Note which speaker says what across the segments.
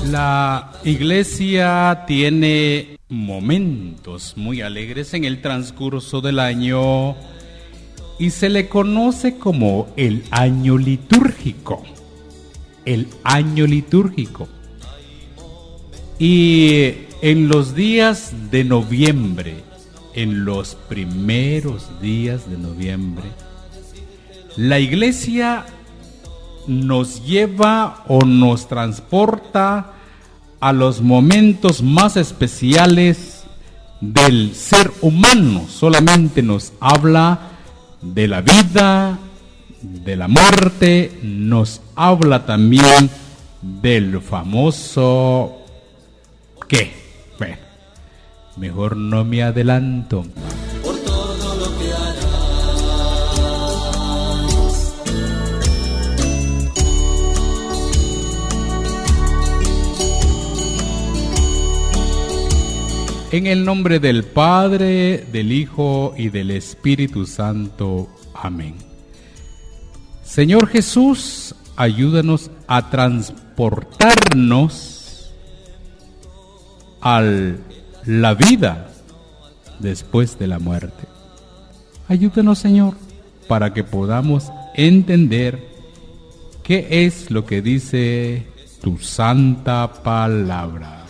Speaker 1: La iglesia tiene momentos muy alegres en el transcurso del año y se le conoce como el año litúrgico. El año litúrgico. Y en los días de noviembre, en los primeros días de noviembre, la iglesia nos lleva o nos transporta a los momentos más especiales del ser humano. Solamente nos habla de la vida, de la muerte, nos habla también del famoso ¿qué? Bueno, mejor no me adelanto.
Speaker 2: Por todo lo que harás.
Speaker 1: En el nombre del Padre, del Hijo y del Espíritu Santo. Amén. Señor Jesús, ayúdanos a transportarnos a la vida después de la muerte. Ayúdanos, Señor, para que podamos entender qué es lo que dice tu santa palabra.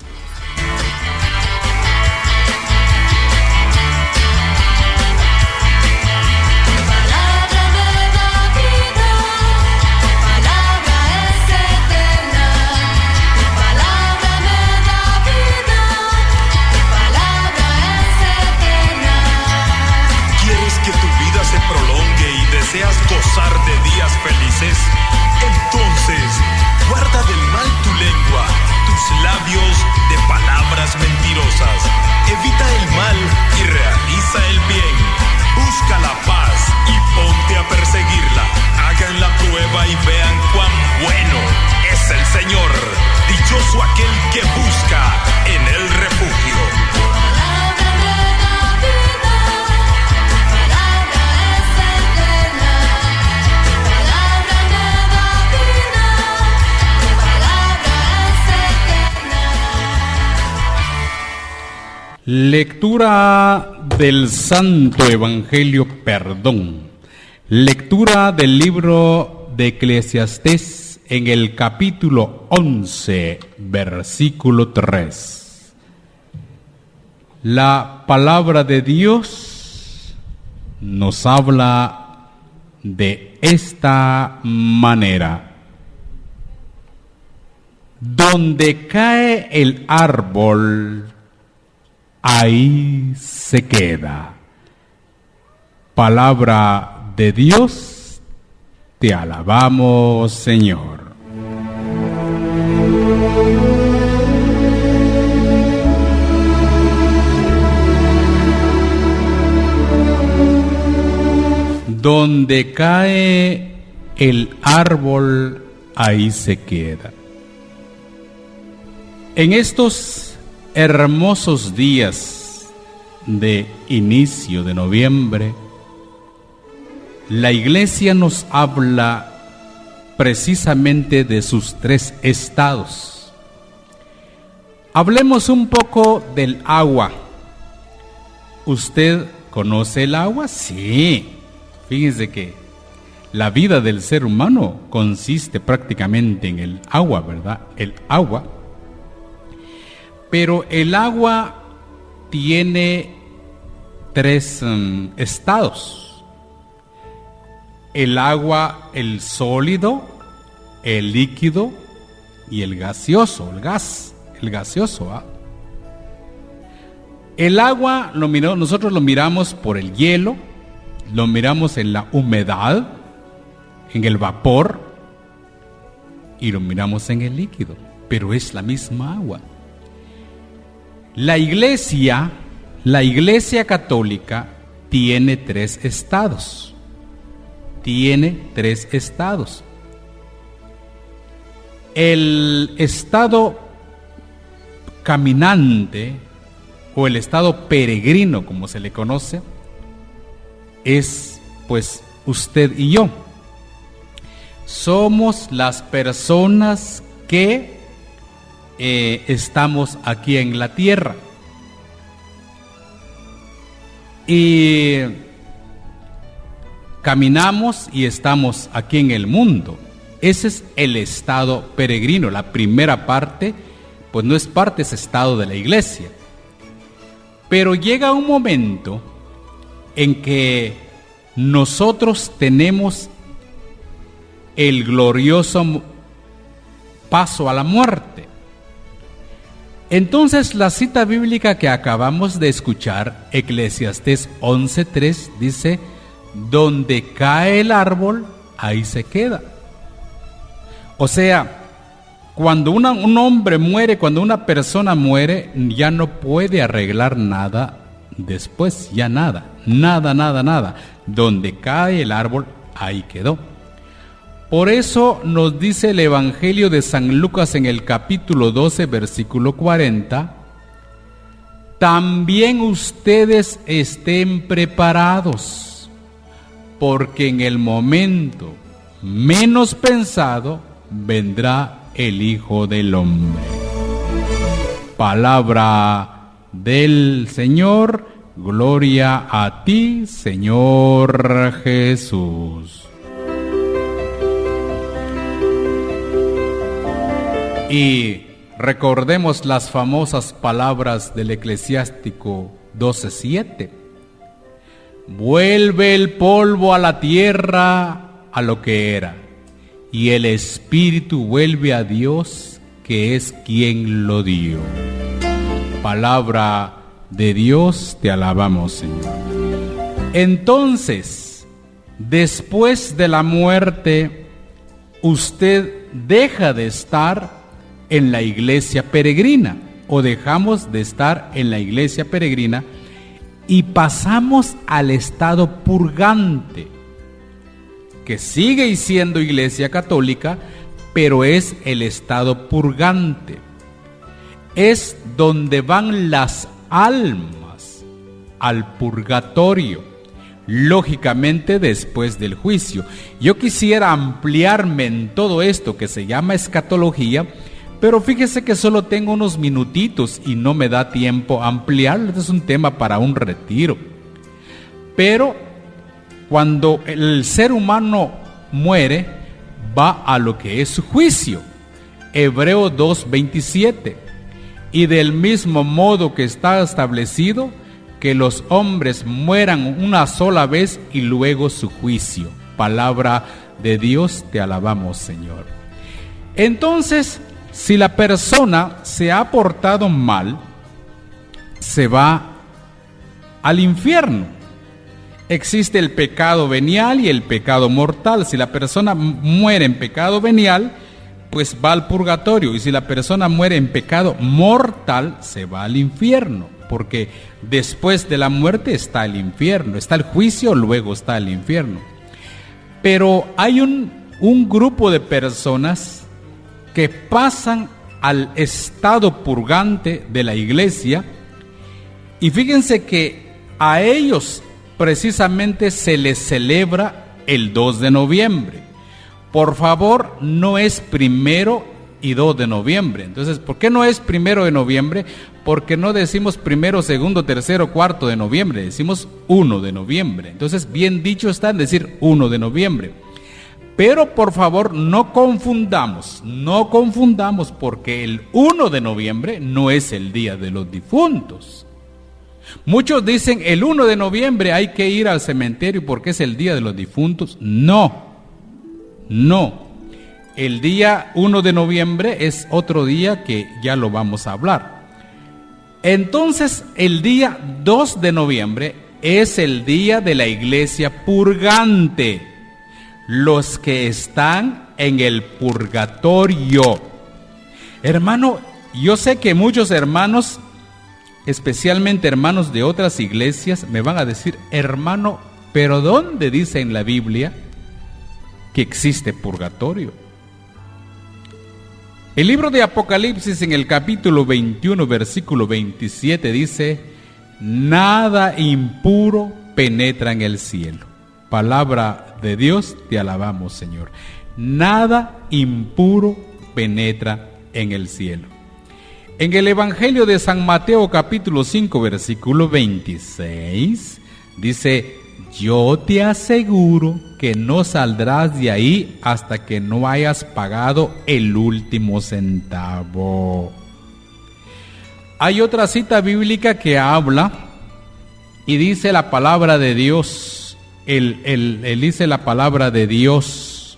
Speaker 3: Deseas gozar de días felices, entonces guarda del mal tu lengua, tus labios de palabras mentirosas. Evita el mal y realiza el bien. Busca la paz y ponte a perseguirla. Hagan la prueba y vean cuán bueno es el Señor. Dichoso aquel que busca en él refugio.
Speaker 1: Lectura del Santo Evangelio, Lectura del libro de Eclesiastés en el capítulo 11, versículo 3. La palabra de Dios nos habla de esta manera. Donde cae el árbol, ahí se queda. Palabra de Dios, te alabamos, Señor. Donde cae el árbol, ahí se queda. En estos hermosos días de inicio de noviembre, la iglesia nos habla precisamente de sus tres estados. Hablemos un poco del agua. ¿Usted conoce el agua? Sí. Fíjense que la vida del ser humano consiste prácticamente en el agua, ¿verdad? El agua. Pero el agua tiene tres estados. El agua, el sólido, el líquido y el gaseoso, el gaseoso. ¿Ah? El agua nosotros lo miramos por el hielo, lo miramos en la humedad, en el vapor y lo miramos en el líquido, pero es la misma agua. La iglesia católica tiene tres estados. El estado caminante o el estado peregrino, como se le conoce, es pues usted y yo. Somos las personas que estamos aquí en la tierra. Y caminamos y estamos aquí en el mundo. Ese es el estado peregrino. La primera parte, pues no es parte, es estado de la iglesia. Pero llega un momento en que nosotros tenemos el glorioso paso a la muerte. Entonces la cita bíblica que acabamos de escuchar, Eclesiastés 11:3, dice: donde cae el árbol, ahí se queda. O sea, cuando un hombre muere, cuando una persona muere, ya no puede arreglar nada después, ya nada. Donde cae el árbol, ahí quedó. Por eso nos dice el Evangelio de San Lucas en el capítulo 12, versículo 40, también ustedes estén preparados, porque en el momento menos pensado vendrá el Hijo del Hombre. Palabra del Señor, gloria a ti, Señor Jesús. Y recordemos las famosas palabras del Eclesiástico 12:7. Vuelve el polvo a la tierra a lo que era, y el espíritu vuelve a Dios, que es quien lo dio. Palabra de Dios, te alabamos, Señor. Entonces, después de la muerte, usted deja de estar en la iglesia peregrina, o dejamos de estar en la iglesia peregrina y pasamos al estado purgante, que sigue siendo iglesia católica, pero es el estado purgante. Es donde van las almas al purgatorio, lógicamente después del juicio. Yo quisiera ampliarme en todo esto que se llama escatología, pero fíjese que solo tengo unos minutitos y no me da tiempo ampliarlo. Este es un tema para un retiro. Pero cuando el ser humano muere, va a lo que es su juicio. Hebreo 2:27. Y del mismo modo que está establecido, que los hombres mueran una sola vez y luego su juicio. Palabra de Dios, te alabamos, Señor. Entonces, si la persona se ha portado mal, se va al infierno. Existe el pecado venial y el pecado mortal. Si la persona muere en pecado venial, pues va al purgatorio. Y si la persona muere en pecado mortal, se va al infierno. Porque después de la muerte está el infierno. Está el juicio, luego está el infierno. Pero hay un grupo de personas que pasan al estado purgante de la iglesia, y fíjense que a ellos precisamente se les celebra el 2 de noviembre. Por favor, no es 1 y 2 de noviembre. Entonces, ¿por qué no es 1 de noviembre? Porque no decimos 1, 2, 3, 4 de noviembre, decimos 1 de noviembre. Entonces, bien dicho está en decir 1 de noviembre. Pero por favor no confundamos, porque el 1 de noviembre no es el Día de los Difuntos. Muchos dicen el 1 de noviembre hay que ir al cementerio porque es el Día de los Difuntos. No. El día 1 de noviembre es otro día que ya lo vamos a hablar. Entonces el día 2 de noviembre es el día de la iglesia purgante. Los que están en el purgatorio. Hermano, yo sé que muchos hermanos, especialmente hermanos de otras iglesias, me van a decir: hermano, ¿pero dónde dice en la Biblia que existe purgatorio? El libro de Apocalipsis en el capítulo 21, versículo 27 dice: nada impuro penetra en el cielo. Palabra de Dios, te alabamos, Señor. Nada impuro penetra en el cielo. En el Evangelio de San Mateo capítulo 5 versículo 26 dice: yo te aseguro que no saldrás de ahí hasta que no hayas pagado el último centavo. Hay otra cita bíblica que habla y dice la palabra de Dios, dice la palabra de Dios: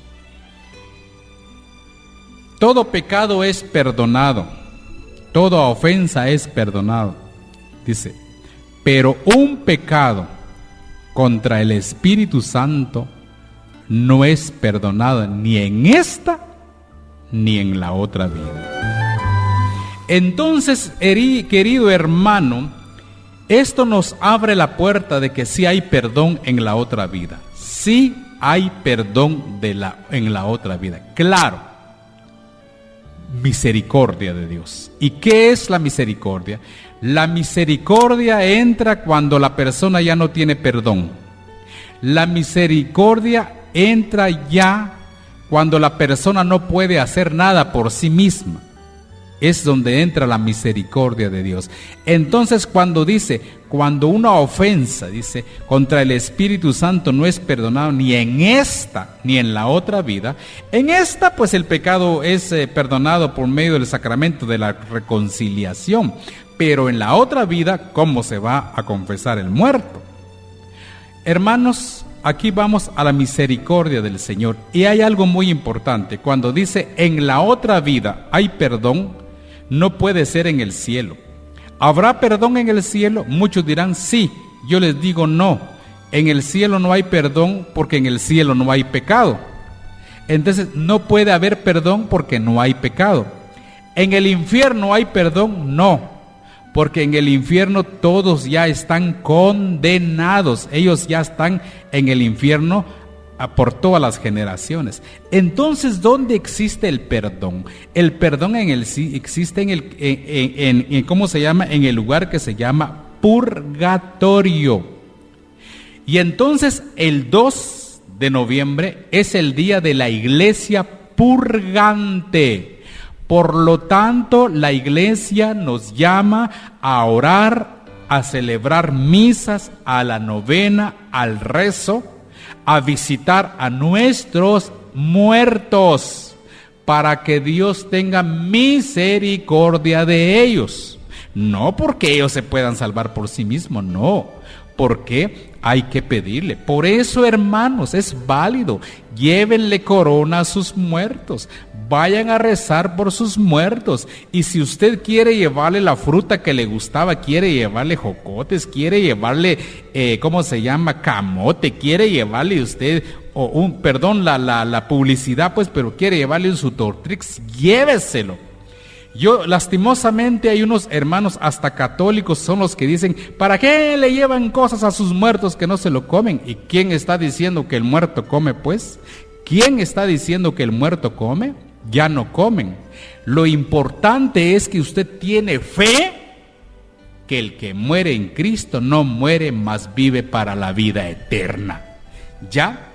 Speaker 1: todo pecado es perdonado, toda ofensa es perdonado. Dice, pero un pecado contra el Espíritu Santo no es perdonado ni en esta ni en la otra vida. Entonces, querido hermano, esto nos abre la puerta de que sí hay perdón en la otra vida. Sí hay perdón en la otra vida. Claro, misericordia de Dios. ¿Y qué es la misericordia? La misericordia entra cuando la persona ya no tiene perdón. La misericordia entra ya cuando la persona no puede hacer nada por sí misma. Es donde entra la misericordia de Dios. Entonces, cuando una ofensa, dice, contra el Espíritu Santo no es perdonado ni en esta ni en la otra vida, en esta pues el pecado es perdonado por medio del sacramento de la reconciliación, pero en la otra vida, ¿cómo se va a confesar el muerto? Hermanos, aquí vamos a la misericordia del Señor, y hay algo muy importante. Cuando dice en la otra vida hay perdón, no puede ser en el cielo. ¿Habrá perdón en el cielo? Muchos dirán sí. Yo les digo no. En el cielo no hay perdón porque en el cielo no hay pecado. Entonces no puede haber perdón porque no hay pecado. ¿En el infierno hay perdón? No. Porque en el infierno todos ya están condenados. Ellos ya están en el infierno por todas las generaciones. Entonces, ¿dónde existe el perdón? El perdón existe ¿cómo se llama? En el lugar que se llama purgatorio. Y entonces el 2 de noviembre es el día de la iglesia purgante. Por lo tanto, la iglesia nos llama a orar, a celebrar misas, a la novena, al rezo, a visitar a nuestros muertos para que Dios tenga misericordia de ellos. No porque ellos se puedan salvar por sí mismos, no, porque hay que pedirle. Por eso, hermanos, es válido. Llévenle corona a sus muertos. Vayan a rezar por sus muertos. Y si usted quiere llevarle la fruta que le gustaba, quiere llevarle jocotes, quiere llevarle, camote, quiere llevarle usted, la publicidad, pues, pero quiere llevarle un Sutortrix, lléveselo. Lastimosamente hay unos hermanos hasta católicos son los que dicen, ¿para qué le llevan cosas a sus muertos que no se lo comen? ¿Y quién está diciendo que el muerto come, pues? ¿Quién está diciendo que el muerto come? Ya no comen. Lo importante es que usted tiene fe que el que muere en Cristo no muere, mas vive para la vida eterna. ¿Ya?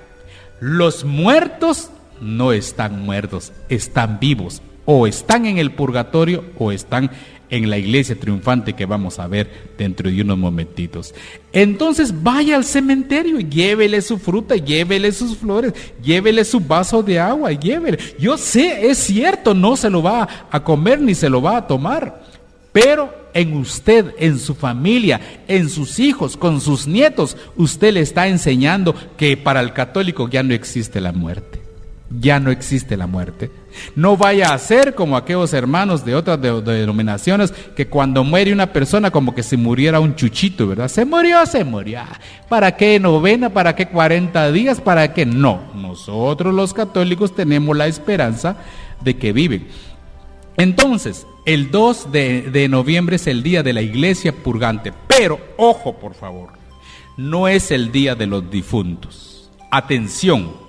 Speaker 1: Los muertos no están muertos, están vivos. O están en el purgatorio o están en la iglesia triunfante que vamos a ver dentro de unos momentitos. Entonces vaya al cementerio, llévele su fruta, llévele sus flores, llévele su vaso de agua, llévele. Yo sé, es cierto, no se lo va a comer ni se lo va a tomar, pero en usted, en su familia, en sus hijos, con sus nietos, usted le está enseñando que para el católico ya no existe la muerte. Ya no existe la muerte. No vaya a ser como aquellos hermanos de otras denominaciones que cuando muere una persona como que se muriera un chuchito, ¿verdad? Se murió. ¿Para qué novena? ¿Para qué 40 días? ¿Para qué? No. Nosotros los católicos tenemos la esperanza de que viven. Entonces, el 2 de noviembre es el día de la iglesia purgante. Pero, ojo por favor, no es el día de los difuntos. Atención.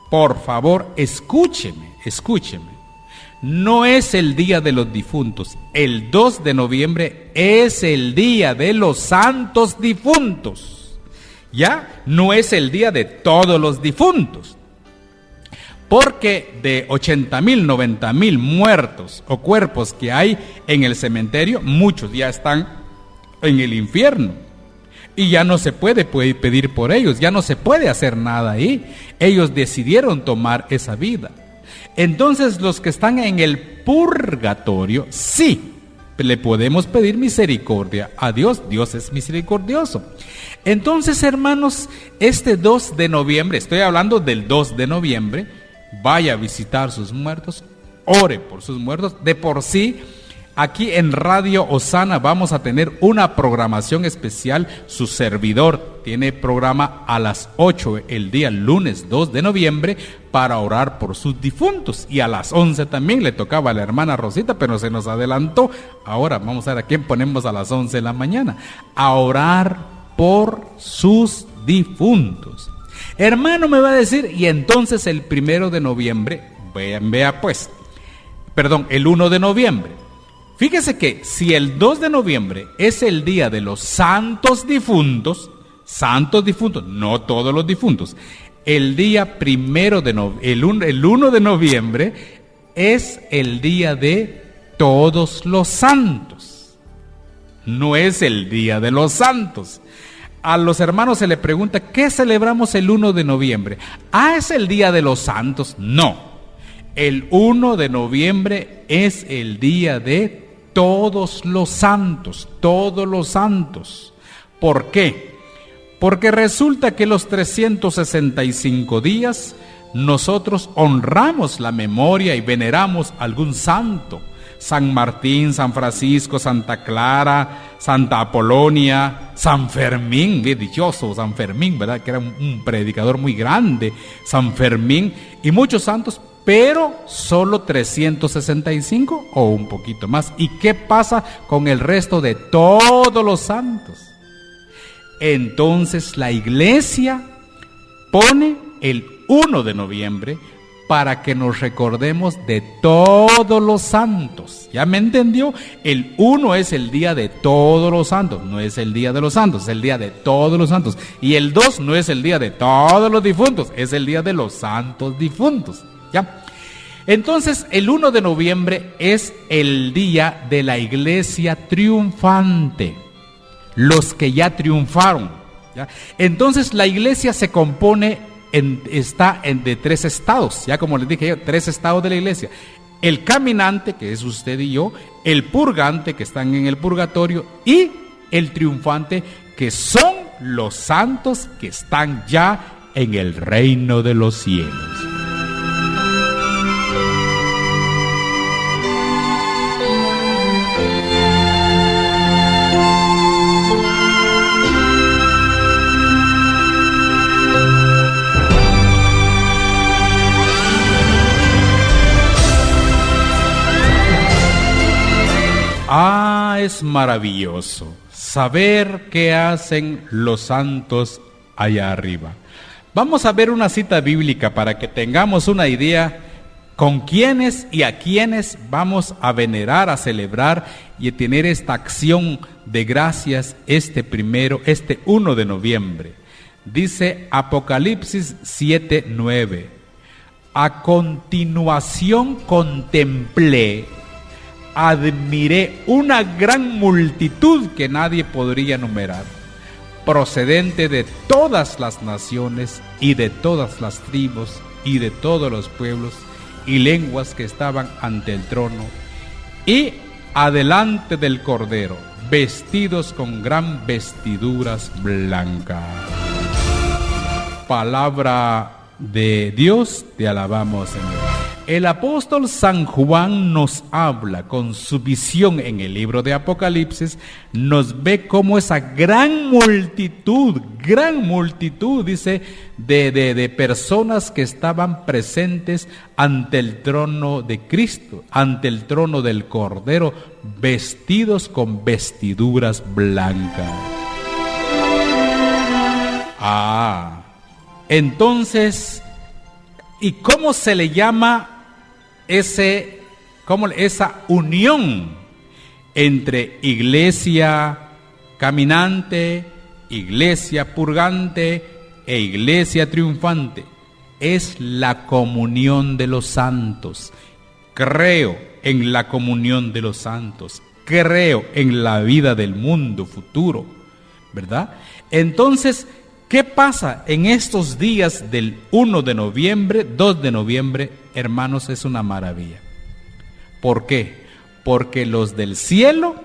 Speaker 1: Por favor, escúcheme. No es el día de los difuntos. El 2 de noviembre es el día de los santos difuntos. ¿Ya? No es el día de todos los difuntos. porque de 80,000, 90,000 muertos o cuerpos que hay en el cementerio, muchos ya están en el infierno. Y ya no se puede pedir por ellos, ya no se puede hacer nada ahí. Ellos decidieron tomar esa vida. Entonces los que están en el purgatorio, sí, le podemos pedir misericordia a Dios. Dios es misericordioso. Entonces, hermanos, este 2 de noviembre, estoy hablando del 2 de noviembre, vaya a visitar sus muertos, ore por sus muertos. De por sí, aquí en Radio Osana vamos a tener una programación especial. Su servidor tiene programa a las 8 el día lunes 2 de noviembre para orar por sus difuntos. Y a las 11 también le tocaba a la hermana Rosita, pero se nos adelantó. Ahora vamos a ver a quién ponemos a las 11 de la mañana. A orar por sus difuntos. Hermano me va a decir, y entonces el 1 de noviembre, el 1 de noviembre. Fíjese que si el 2 de noviembre es el día de los santos difuntos, no todos los difuntos, el día el 1 de noviembre es el día de todos los santos, no es el día de los santos. A los hermanos se les pregunta, ¿qué celebramos el 1 de noviembre? ¿Es el día de los santos? No, el 1 de noviembre es el día de todos los santos, todos los santos. ¿Por qué? Porque resulta que los 365 días nosotros honramos la memoria y veneramos algún santo. San Martín, San Francisco, Santa Clara, Santa Apolonia, San Fermín, bien dichoso San Fermín, ¿verdad? Que era un predicador muy grande, San Fermín, y muchos santos, pero solo 365 o un poquito más. ¿Y qué pasa con el resto de todos los santos? Entonces la iglesia pone el 1 de noviembre para que nos recordemos de todos los santos. ¿Ya me entendió? El 1 es el día de todos los santos, no es el día de los santos, es el día de todos los santos. Y el 2 no es el día de todos los difuntos, es el día de los santos difuntos. ¿Ya? Entonces, el 1 de noviembre es el día de la iglesia triunfante, los que ya triunfaron. ¿Ya? Entonces, la iglesia se compone está de 3 estados, ya como les dije yo, 3 estados de la iglesia: el caminante, que es usted y yo; el purgante, que están en el purgatorio; y el triunfante, que son los santos que están ya en el reino de los cielos. Es maravilloso saber qué hacen los santos allá arriba. Vamos a ver una cita bíblica para que tengamos una idea con quiénes y a quiénes vamos a venerar, a celebrar y a tener esta acción de gracias este 1 de noviembre. Dice Apocalipsis 7:9: a continuación contemplé, admiré una gran multitud que nadie podría enumerar, procedente de todas las naciones y de todas las tribus y de todos los pueblos y lenguas que estaban ante el trono y adelante del Cordero, vestidos con gran vestiduras blancas. Palabra de Dios, te alabamos, Señor. El apóstol San Juan nos habla con su visión en el libro de Apocalipsis, nos ve como esa gran multitud, dice, de personas que estaban presentes ante el trono de Cristo, ante el trono del Cordero, vestidos con vestiduras blancas. Entonces, ¿y cómo se le llama esa unión entre iglesia caminante, iglesia purgante e iglesia triunfante? es la comunión de los santos. Creo en la comunión de los santos. Creo en la vida del mundo futuro, ¿verdad? Entonces, ¿qué pasa en estos días del 1 de noviembre, 2 de noviembre? Hermanos, es una maravilla. ¿Por qué? Porque los del cielo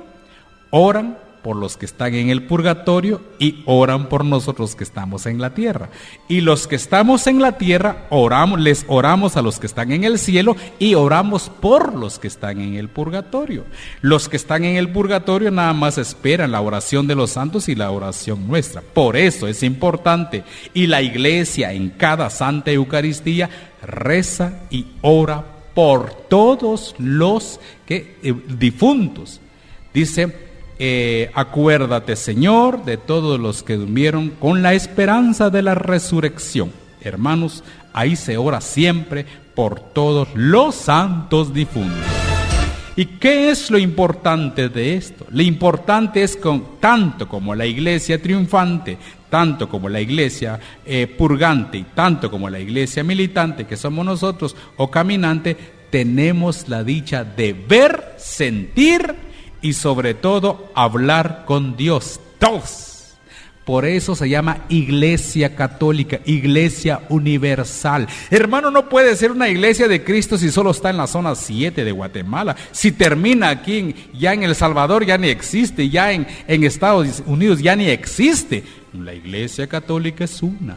Speaker 1: oran por los que están en el purgatorio y oran por nosotros que estamos en la tierra. Y los que estamos en la tierra les oramos a los que están en el cielo y oramos por los que están en el purgatorio. Los que están en el purgatorio nada más esperan la oración de los santos y la oración nuestra. Por eso es importante. Y la iglesia en cada Santa Eucaristía reza y ora por todos los difuntos. Dice: acuérdate, Señor, de todos los que durmieron con la esperanza de la resurrección. Hermanos, ahí se ora siempre por todos los santos difuntos. ¿Y qué es lo importante de esto? Lo importante es que tanto como la iglesia triunfante, tanto como la iglesia purgante y tanto como la iglesia militante, que somos nosotros, o caminante, tenemos la dicha de ver, sentir y sobre todo hablar con Dios. Todos. Por eso se llama Iglesia Católica, Iglesia Universal. Hermano, no puede ser una iglesia de Cristo si solo está en la zona 7 de Guatemala. Si termina aquí, ya en El Salvador ya ni existe, ya en Estados Unidos ya ni existe. La Iglesia Católica es una,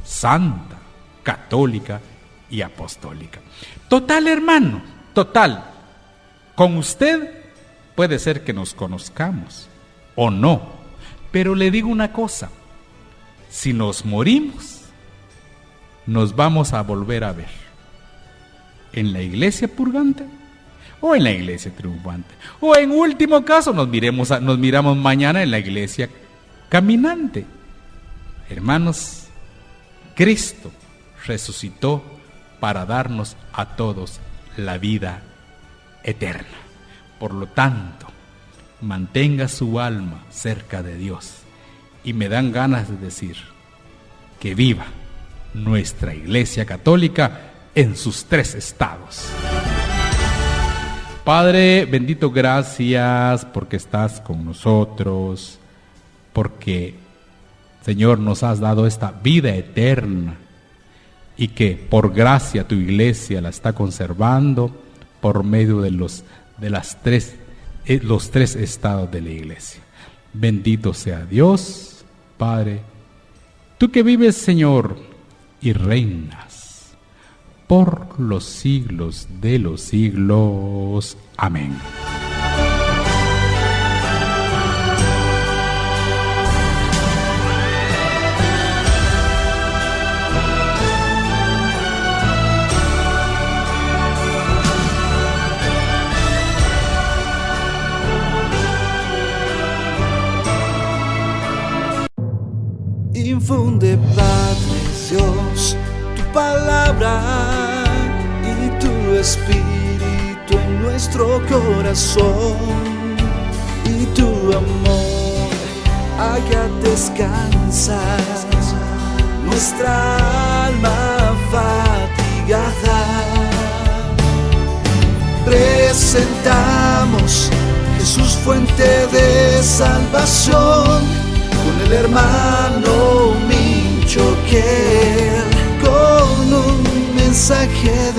Speaker 1: santa, católica y apostólica. Total, hermano, total. Con usted puede ser que nos conozcamos o no, pero le digo una cosa: si nos morimos, nos vamos a volver a ver en la iglesia purgante o en la iglesia triunfante, o en último caso nos miramos mañana en la iglesia caminante. Hermanos, Cristo resucitó para darnos a todos la vida eterna. Por lo tanto, mantenga su alma cerca de Dios. Y me dan ganas de decir que viva nuestra Iglesia Católica en sus 3 estados. Padre bendito, gracias porque estás con nosotros, porque, Señor, nos has dado esta vida eterna y que por gracia tu Iglesia la está conservando por medio de los 3 estados de la iglesia. Bendito sea Dios, Padre, tú que vives, Señor, y reinas por los siglos de los siglos. Amén.
Speaker 2: Infunde, Padre Dios, tu palabra y tu espíritu en nuestro corazón, y tu amor haga descansar nuestra alma fatigada. Presentamos Jesús, fuente de salvación, con el hermano Minchoquel, con un mensaje